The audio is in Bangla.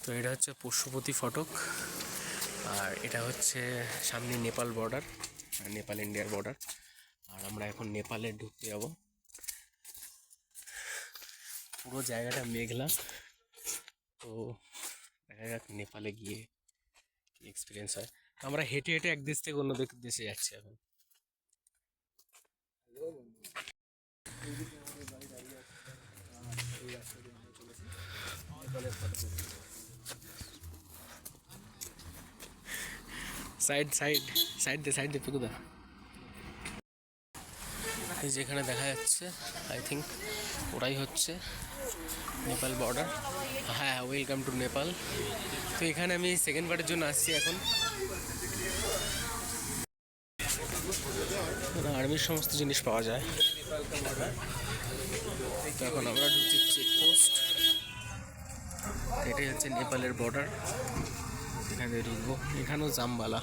তো এটা হচ্ছে পশুপতি ফটক, আর এটা হচ্ছে সামনে নেপাল বর্ডার, নেপাল ইন্ডিয়ার বর্ডার। আর আমরা এখন নেপালে ঢুকতে যাব। পুরো জায়গাটা মেঘলা, তো দেখা যাক নেপালে গিয়ে কি এক্সপিরিয়েন্স হয়। আমরা হেঁটে হেঁটে এক দেশ থেকে অন্য দেশে যাচ্ছি এখন। সাইড সাইড সাইড দে সাইড দে পুকুদা। এই যেখানে দেখা যাচ্ছে, আই থিঙ্ক ওরাই হচ্ছে নেপাল বর্ডার। হ্যাঁ, ওয়েলকাম টু নেপাল। তো এখানে আমি সেকেন্ড বারের জন্য আসছি এখন। আর্মির সমস্ত জিনিস পাওয়া যায়। তো এখন আমরা ঢুকছি চেকপোস্ট। এটাই হচ্ছে নেপালের বর্ডার, এখানে ঢুকবো। এখানেও জামবালা।